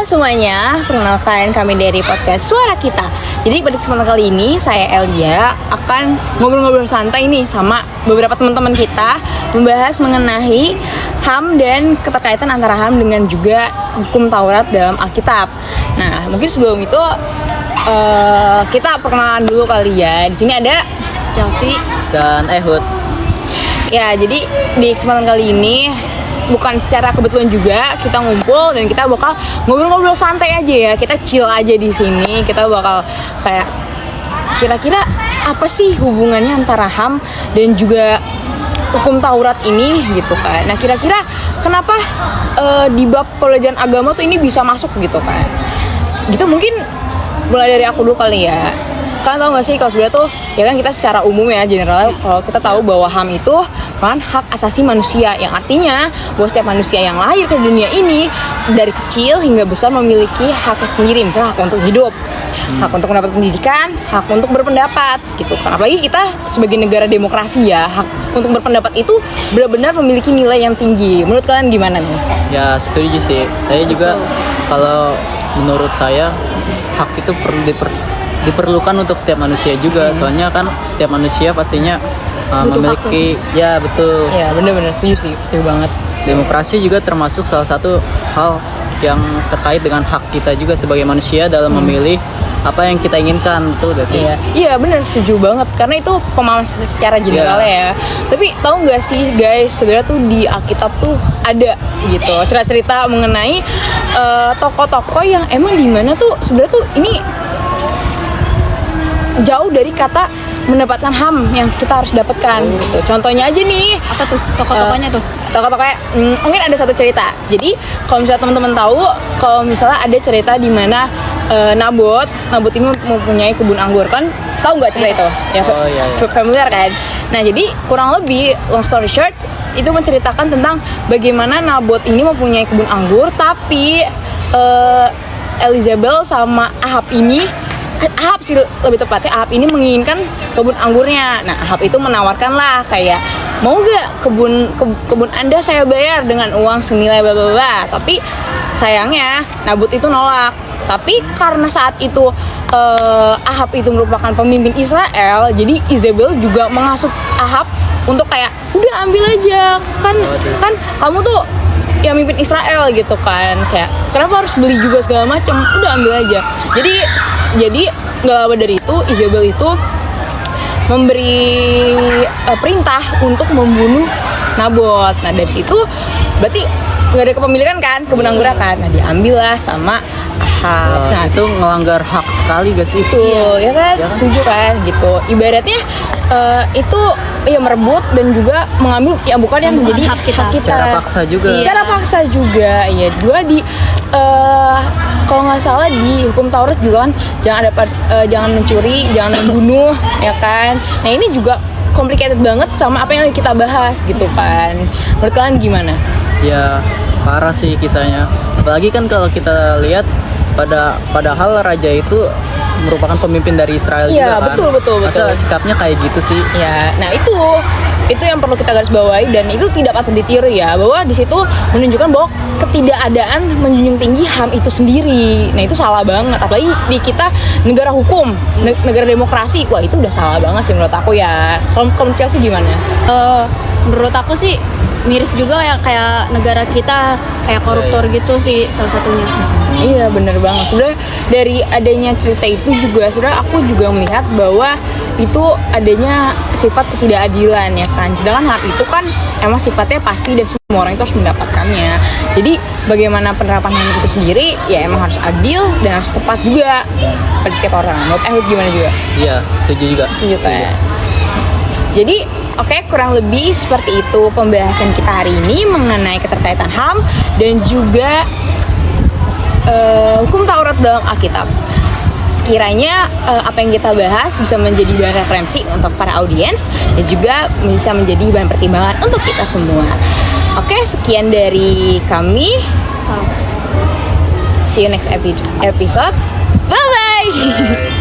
semuanya, perkenalkan kami dari podcast Suara Kita. Jadi pada kesempatan kali ini saya Elia akan ngobrol-ngobrol santai nih sama beberapa teman-teman kita, membahas mengenai HAM dan keterkaitan antara HAM dengan juga hukum Taurat dalam Alkitab. Nah, mungkin sebelum itu kita perkenalan dulu kali ya. Di sini ada Chelsea dan Ehud. Ya, jadi di kesempatan kali ini bukan secara kebetulan juga kita ngumpul dan kita bakal ngobrol-ngobrol santai aja ya. Kita chill aja di sini. Kita bakal kayak kira-kira apa sih hubungannya antara HAM dan juga hukum Taurat ini gitu kan. Nah, kira-kira kenapa di bab pelajaran agama tuh ini bisa masuk gitu kan. Gitu mungkin mulai dari aku dulu kali ya. Kalian tahu gak sih kalau sebenarnya tuh ya kan kita secara umum ya generalnya kalau kita tahu bahwa HAM itu kan hak asasi manusia, yang artinya bahwa setiap manusia yang lahir ke dunia ini dari kecil hingga besar memiliki hak sendiri, misalnya hak untuk hidup, hak untuk mendapat pendidikan, hak untuk berpendapat gitu kan. Apalagi kita sebagai negara demokrasi ya, hak untuk berpendapat itu benar-benar memiliki nilai yang tinggi. Menurut kalian gimana nih? Ya setuju sih. Saya juga kalau menurut saya hak itu perlu diperlukan untuk setiap manusia juga. Soalnya kan setiap manusia pastinya memiliki ya betul. Ya benar-benar setuju banget. Demokrasi juga termasuk salah satu hal yang terkait dengan hak kita juga sebagai manusia dalam memilih apa yang kita inginkan, betul gak sih? Iya benar, setuju banget karena itu pemahaman secara general ya. Tapi tahu nggak sih guys, sebenarnya tuh di Alkitab tuh ada gitu cerita-cerita mengenai tokoh-tokoh yang emang dimana tuh sebenarnya tuh ini jauh dari kata mendapatkan HAM yang kita harus dapatkan gitu. Contohnya aja nih, apa tuh tokoh-tokohnya tuh? Tokoh-tokohnya mungkin ada satu cerita. Jadi kalau misalnya teman-teman tahu, kalau misalnya ada cerita di mana Nabot ini mempunyai kebun anggur kan, tahu nggak cerita itu? Ya, familiar kan? Nah jadi kurang lebih long story short itu menceritakan tentang bagaimana Nabot ini mempunyai kebun anggur, tapi Elizabeth sama Ahab sih lebih tepatnya, Ahab ini menginginkan kebun anggurnya. Nah, Ahab itu menawarkan lah kayak, mau gak kebun Anda saya bayar dengan uang senilai bla bla bla. Tapi sayangnya Nabot itu nolak. Tapi karena saat itu Ahab itu merupakan pemimpin Israel, jadi Isabel juga mengasuh Ahab untuk kayak udah ambil aja kan kamu tuh yang mimpin Israel gitu kan, kayak kenapa harus beli juga segala macam, udah ambil aja. Jadi nggak lama dari itu Isabel itu memberi perintah untuk membunuh Nabot. Nah dari situ berarti nggak ada kepemilikan kan kebun anggur kan, nah diambillah sama Ahab. Nah itu melanggar hak sekali gak sih? Itu ya kan, setuju kan gitu. Ibaratnya itu ya merebut dan juga mengambil ya bukan yang menjadi hak kita. Secara paksa juga. Secara paksa juga. Ya juga di kalau nggak salah di hukum Taurat juga kan jangan mencuri, jangan membunuh ya kan. Nah ini juga complicated banget sama apa yang kita bahas gitu kan. Menurut kalian gimana? Ya parah sih kisahnya. Apalagi kan kalau kita lihat padahal raja itu merupakan pemimpin dari Israel juga kan. Iya betul. Masa sikapnya kayak gitu sih? Ya, nah itu yang perlu kita garis bawahi dan itu tidak patut ditiru ya, bahwa di situ menunjukkan bahwa ketidakadaan menjunjung tinggi HAM itu sendiri. Nah itu salah banget, apalagi di kita negara hukum, negara demokrasi. Wah itu udah salah banget sih menurut aku ya. Kalau komunikasi gimana? Menurut aku sih miris juga ya, kayak negara kita kayak koruptor gitu sih salah satunya. Iya bener banget. Sebenarnya dari adanya cerita itu juga sebenarnya aku juga melihat bahwa itu adanya sifat ketidakadilan ya kan. Sedangkan HAM itu kan emang sifatnya pasti dan semua orang itu harus mendapatkannya. Jadi bagaimana penerapan HAM itu sendiri ya emang harus adil dan harus tepat juga pada setiap orang. Menurut gimana juga? Iya setuju juga. Setuju kan? Jadi oke, kurang lebih seperti itu pembahasan kita hari ini mengenai keterkaitan HAM dan juga hukum Taurat dalam Alkitab. Sekiranya apa yang kita bahas bisa menjadi bahan referensi untuk para audiens dan juga bisa menjadi bahan pertimbangan untuk kita semua. Oke, sekian dari kami. See you next episode. Bye-bye.